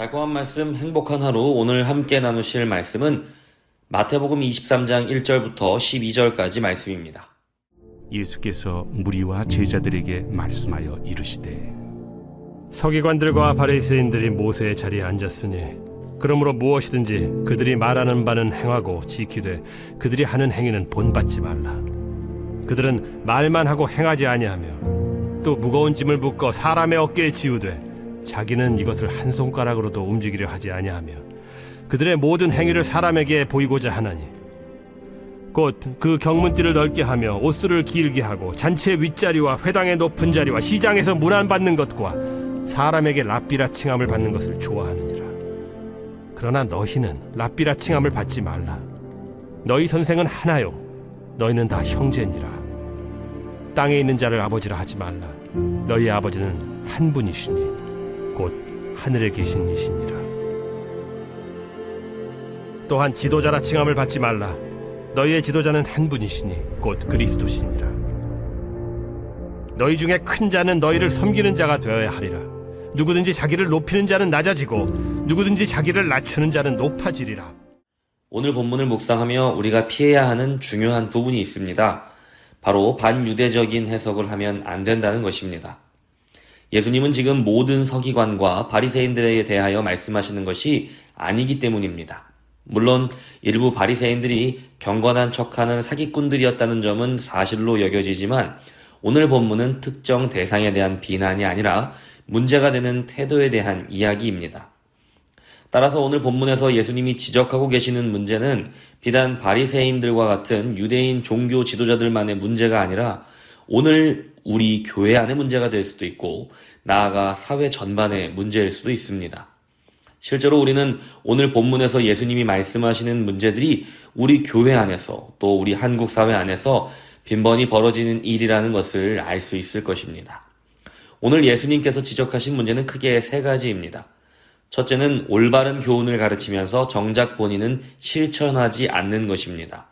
달콤한 말씀, 행복한 하루. 오늘 함께 나누실 말씀은 마태복음 23장 1절부터 12절까지 말씀입니다. 예수께서 무리와 제자들에게 말씀하여 이르시되 서기관들과 바리새인들이 모세의 자리에 앉았으니 그러므로 무엇이든지 그들이 말하는 바는 행하고 지키되 그들이 하는 행위는 본받지 말라. 그들은 말만 하고 행하지 아니하며 또 무거운 짐을 묶어 사람의 어깨에 지우되 자기는 이것을 한 손가락으로도 움직이려 하지 아니하며 그들의 모든 행위를 사람에게 보이고자 하나니 곧 그 경문띠를 넓게 하며 옷수를 길게 하고 잔치의 윗자리와 회당의 높은 자리와 시장에서 문안받는 것과 사람에게 랍비라 칭함을 받는 것을 좋아하느니라. 그러나 너희는 랍비라 칭함을 받지 말라. 너희 선생은 하나요 너희는 다 형제니라. 땅에 있는 자를 아버지라 하지 말라. 너희 아버지는 한 분이시니 곧 하늘에 계신 이시니라. 또한 지도자라 칭함을 받지 말라. 너희의 지도자는 한 분이시니 곧 그리스도시니라. 너희 중에 큰 자는 너희를 섬기는 자가 되어야 하리라. 누구든지 자기를 높이는 자는 낮아지고 누구든지 자기를 낮추는 자는 높아지리라. 오늘 본문을 묵상하며 우리가 피해야 하는 중요한 부분이 있습니다. 바로 반유대적인 해석을 하면 안 된다는 것입니다. 예수님은 지금 모든 서기관과 바리새인들에 대하여 말씀하시는 것이 아니기 때문입니다. 물론 일부 바리새인들이 경건한 척하는 사기꾼들이었다는 점은 사실로 여겨지지만 오늘 본문은 특정 대상에 대한 비난이 아니라 문제가 되는 태도에 대한 이야기입니다. 따라서 오늘 본문에서 예수님이 지적하고 계시는 문제는 비단 바리새인들과 같은 유대인 종교 지도자들만의 문제가 아니라 오늘 우리 교회 안의 문제가 될 수도 있고 나아가 사회 전반의 문제일 수도 있습니다. 실제로 우리는 오늘 본문에서 예수님이 말씀하시는 문제들이 우리 교회 안에서 또 우리 한국 사회 안에서 빈번히 벌어지는 일이라는 것을 알 수 있을 것입니다. 오늘 예수님께서 지적하신 문제는 크게 세 가지입니다. 첫째는 올바른 교훈을 가르치면서 정작 본인은 실천하지 않는 것입니다.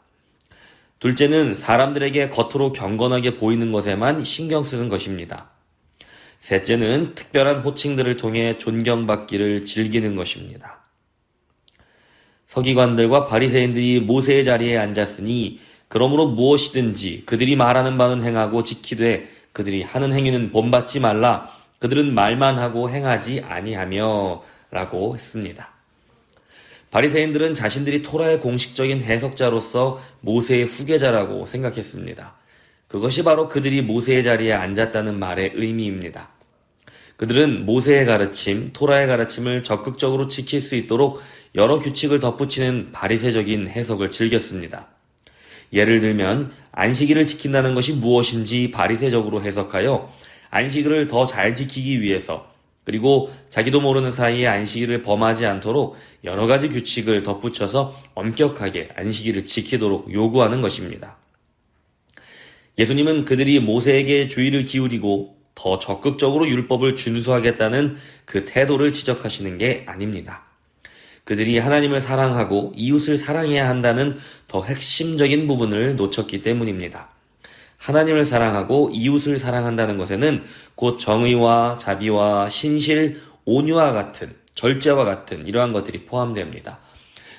둘째는 사람들에게 겉으로 경건하게 보이는 것에만 신경 쓰는 것입니다. 셋째는 특별한 호칭들을 통해 존경받기를 즐기는 것입니다. 서기관들과 바리새인들이 모세의 자리에 앉았으니 그러므로 무엇이든지 그들이 말하는 바는 행하고 지키되 그들이 하는 행위는 본받지 말라. 그들은 말만 하고 행하지 아니하며 라고 했습니다. 바리새인들은 자신들이 토라의 공식적인 해석자로서 모세의 후계자라고 생각했습니다. 그것이 바로 그들이 모세의 자리에 앉았다는 말의 의미입니다. 그들은 모세의 가르침, 토라의 가르침을 적극적으로 지킬 수 있도록 여러 규칙을 덧붙이는 바리새적인 해석을 즐겼습니다. 예를 들면 안식일을 지킨다는 것이 무엇인지 바리새적으로 해석하여 안식일을 더 잘 지키기 위해서 그리고 자기도 모르는 사이에 안식일을 범하지 않도록 여러 가지 규칙을 덧붙여서 엄격하게 안식일을 지키도록 요구하는 것입니다. 예수님은 그들이 모세에게 주의를 기울이고 더 적극적으로 율법을 준수하겠다는 그 태도를 지적하시는 게 아닙니다. 그들이 하나님을 사랑하고 이웃을 사랑해야 한다는 더 핵심적인 부분을 놓쳤기 때문입니다. 하나님을 사랑하고 이웃을 사랑한다는 것에는 곧 정의와 자비와 신실, 온유와 같은, 절제와 같은 이러한 것들이 포함됩니다.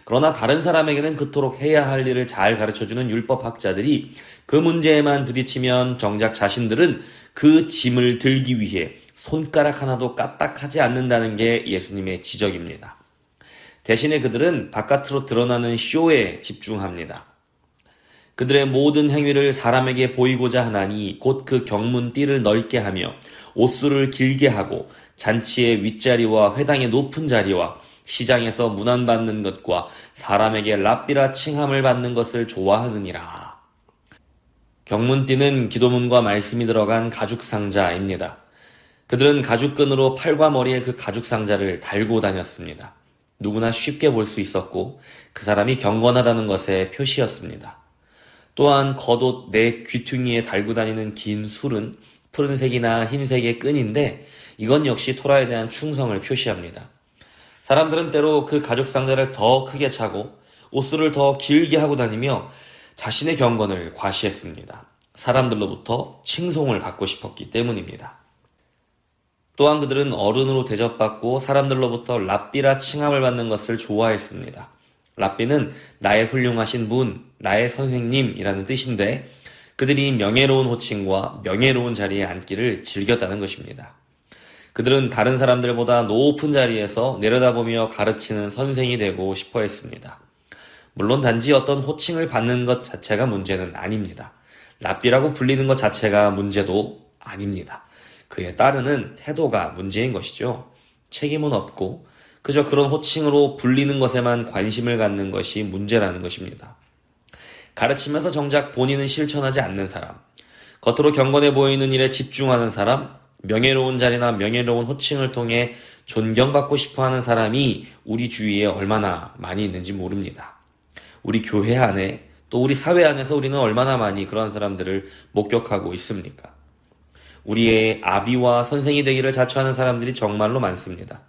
그러나 다른 사람에게는 그토록 해야 할 일을 잘 가르쳐주는 율법학자들이 그 문제에만 부딪히면 정작 자신들은 그 짐을 들기 위해 손가락 하나도 까딱하지 않는다는 게 예수님의 지적입니다. 대신에 그들은 바깥으로 드러나는 쇼에 집중합니다. 그들의 모든 행위를 사람에게 보이고자 하나니 곧 그 경문띠를 넓게 하며 옷수를 길게 하고 잔치의 윗자리와 회당의 높은 자리와 시장에서 문안받는 것과 사람에게 랍비라 칭함을 받는 것을 좋아하느니라. 경문띠는 기도문과 말씀이 들어간 가죽상자입니다. 그들은 가죽끈으로 팔과 머리에 그 가죽상자를 달고 다녔습니다. 누구나 쉽게 볼 수 있었고 그 사람이 경건하다는 것의 표시였습니다. 또한 겉옷 내 귀퉁이에 달고 다니는 긴 술은 푸른색이나 흰색의 끈인데 이건 역시 토라에 대한 충성을 표시합니다. 사람들은 때로 그 가죽 상자를 더 크게 차고 옷수를 더 길게 하고 다니며 자신의 경건을 과시했습니다. 사람들로부터 칭송을 받고 싶었기 때문입니다. 또한 그들은 어른으로 대접받고 사람들로부터 랍비라 칭함을 받는 것을 좋아했습니다. 랍비는 나의 훌륭하신 분, 나의 선생님이라는 뜻인데 그들이 명예로운 호칭과 명예로운 자리에 앉기를 즐겼다는 것입니다. 그들은 다른 사람들보다 높은 자리에서 내려다보며 가르치는 선생이 되고 싶어 했습니다. 물론 단지 어떤 호칭을 받는 것 자체가 문제는 아닙니다. 랍비라고 불리는 것 자체가 문제도 아닙니다. 그에 따르는 태도가 문제인 것이죠. 책임은 없고 그저 그런 호칭으로 불리는 것에만 관심을 갖는 것이 문제라는 것입니다. 가르치면서 정작 본인은 실천하지 않는 사람, 겉으로 경건해 보이는 일에 집중하는 사람, 명예로운 자리나 명예로운 호칭을 통해 존경받고 싶어하는 사람이 우리 주위에 얼마나 많이 있는지 모릅니다. 우리 교회 안에 또 우리 사회 안에서 우리는 얼마나 많이 그런 사람들을 목격하고 있습니까? 우리의 아비와 선생이 되기를 자처하는 사람들이 정말로 많습니다.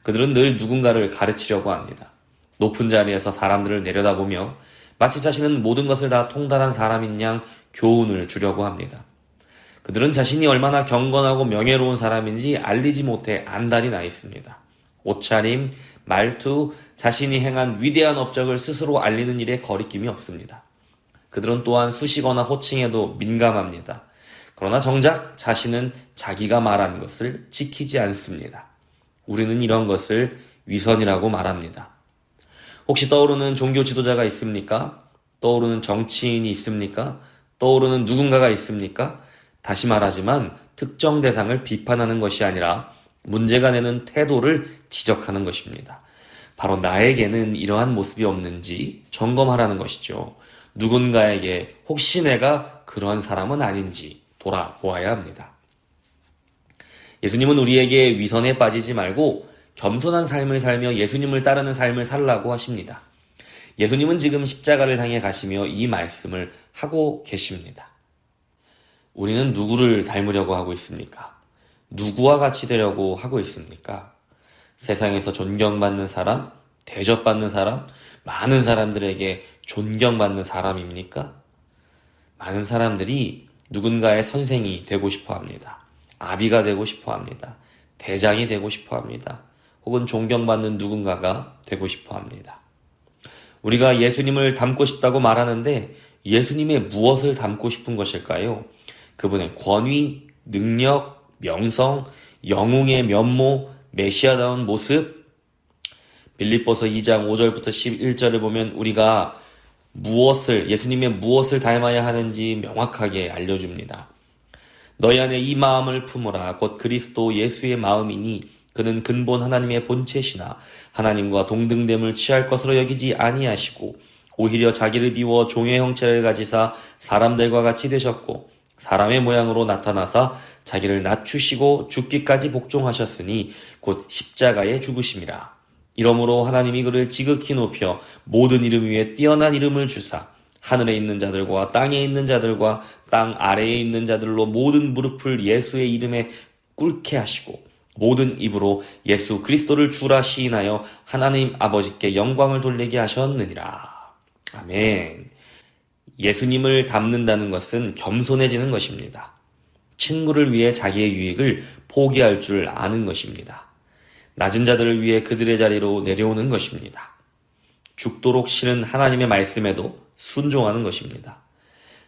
그들은 늘 누군가를 가르치려고 합니다. 높은 자리에서 사람들을 내려다보며 마치 자신은 모든 것을 다 통달한 사람인 양 교훈을 주려고 합니다. 그들은 자신이 얼마나 경건하고 명예로운 사람인지 알리지 못해 안달이 나 있습니다. 옷차림, 말투, 자신이 행한 위대한 업적을 스스로 알리는 일에 거리낌이 없습니다. 그들은 또한 수식어나 호칭에도 민감합니다. 그러나 정작 자신은 자기가 말한 것을 지키지 않습니다. 우리는 이런 것을 위선이라고 말합니다. 혹시 떠오르는 종교 지도자가 있습니까? 떠오르는 정치인이 있습니까? 떠오르는 누군가가 있습니까? 다시 말하지만 특정 대상을 비판하는 것이 아니라 문제가 내는 태도를 지적하는 것입니다. 바로 나에게는 이러한 모습이 없는지 점검하라는 것이죠. 누군가에게 혹시 내가 그런 사람은 아닌지 돌아보아야 합니다. 예수님은 우리에게 위선에 빠지지 말고 겸손한 삶을 살며 예수님을 따르는 삶을 살라고 하십니다. 예수님은 지금 십자가를 향해 가시며 이 말씀을 하고 계십니다. 우리는 누구를 닮으려고 하고 있습니까? 누구와 같이 되려고 하고 있습니까? 세상에서 존경받는 사람, 대접받는 사람, 많은 사람들에게 존경받는 사람입니까? 많은 사람들이 누군가의 선생이 되고 싶어 합니다. 아비가 되고 싶어 합니다. 대장이 되고 싶어 합니다. 혹은 존경받는 누군가가 되고 싶어 합니다. 우리가 예수님을 닮고 싶다고 말하는데 예수님의 무엇을 닮고 싶은 것일까요? 그분의 권위, 능력, 명성, 영웅의 면모, 메시아다운 모습. 빌립보서 2장 5절부터 11절을 보면 우리가 예수님의 무엇을 닮아야 하는지 명확하게 알려줍니다. 너희 안에 이 마음을 품으라. 곧 그리스도 예수의 마음이니 그는 근본 하나님의 본체시나 하나님과 동등됨을 취할 것으로 여기지 아니하시고 오히려 자기를 비워 종의 형체를 가지사 사람들과 같이 되셨고 사람의 모양으로 나타나사 자기를 낮추시고 죽기까지 복종하셨으니 곧 십자가에 죽으심이라. 이러므로 하나님이 그를 지극히 높여 모든 이름 위에 뛰어난 이름을 주사 하늘에 있는 자들과 땅에 있는 자들과 땅 아래에 있는 자들로 모든 무릎을 예수의 이름에 꿇게 하시고 모든 입으로 예수 그리스도를 주라 시인하여 하나님 아버지께 영광을 돌리게 하셨느니라. 아멘. 예수님을 닮는다는 것은 겸손해지는 것입니다. 친구를 위해 자기의 유익을 포기할 줄 아는 것입니다. 낮은 자들을 위해 그들의 자리로 내려오는 것입니다. 죽도록 싫은 하나님의 말씀에도 순종하는 것입니다.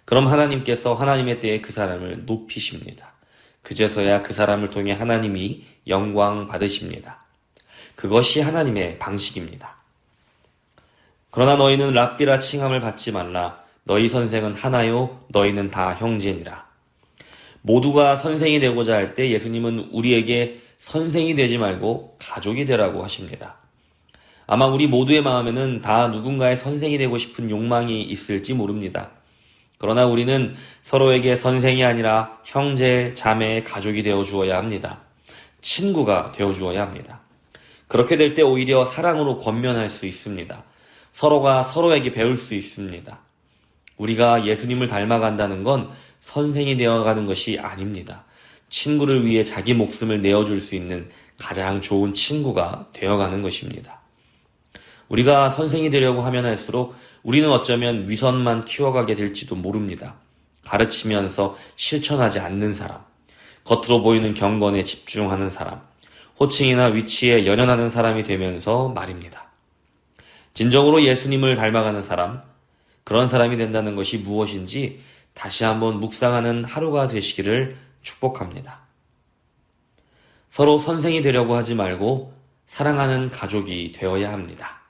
그럼 하나님께서 하나님의 때에 그 사람을 높이십니다. 그제서야 그 사람을 통해 하나님이 영광 받으십니다. 그것이 하나님의 방식입니다. 그러나 너희는 랍비라 칭함을 받지 말라. 너희 선생은 하나요 너희는 다 형제니라. 모두가 선생이 되고자 할 때 예수님은 우리에게 선생이 되지 말고 가족이 되라고 하십니다. 아마 우리 모두의 마음에는 다 누군가의 선생이 되고 싶은 욕망이 있을지 모릅니다. 그러나 우리는 서로에게 선생이 아니라 형제, 자매, 가족이 되어 주어야 합니다. 친구가 되어 주어야 합니다. 그렇게 될 때 오히려 사랑으로 권면할 수 있습니다. 서로가 서로에게 배울 수 있습니다. 우리가 예수님을 닮아간다는 건 선생이 되어가는 것이 아닙니다. 친구를 위해 자기 목숨을 내어줄 수 있는 가장 좋은 친구가 되어가는 것입니다. 우리가 선생이 되려고 하면 할수록 우리는 어쩌면 위선만 키워가게 될지도 모릅니다. 가르치면서 실천하지 않는 사람, 겉으로 보이는 경건에 집중하는 사람, 호칭이나 위치에 연연하는 사람이 되면서 말입니다. 진정으로 예수님을 닮아가는 사람, 그런 사람이 된다는 것이 무엇인지 다시 한번 묵상하는 하루가 되시기를 축복합니다. 서로 선생이 되려고 하지 말고 사랑하는 가족이 되어야 합니다.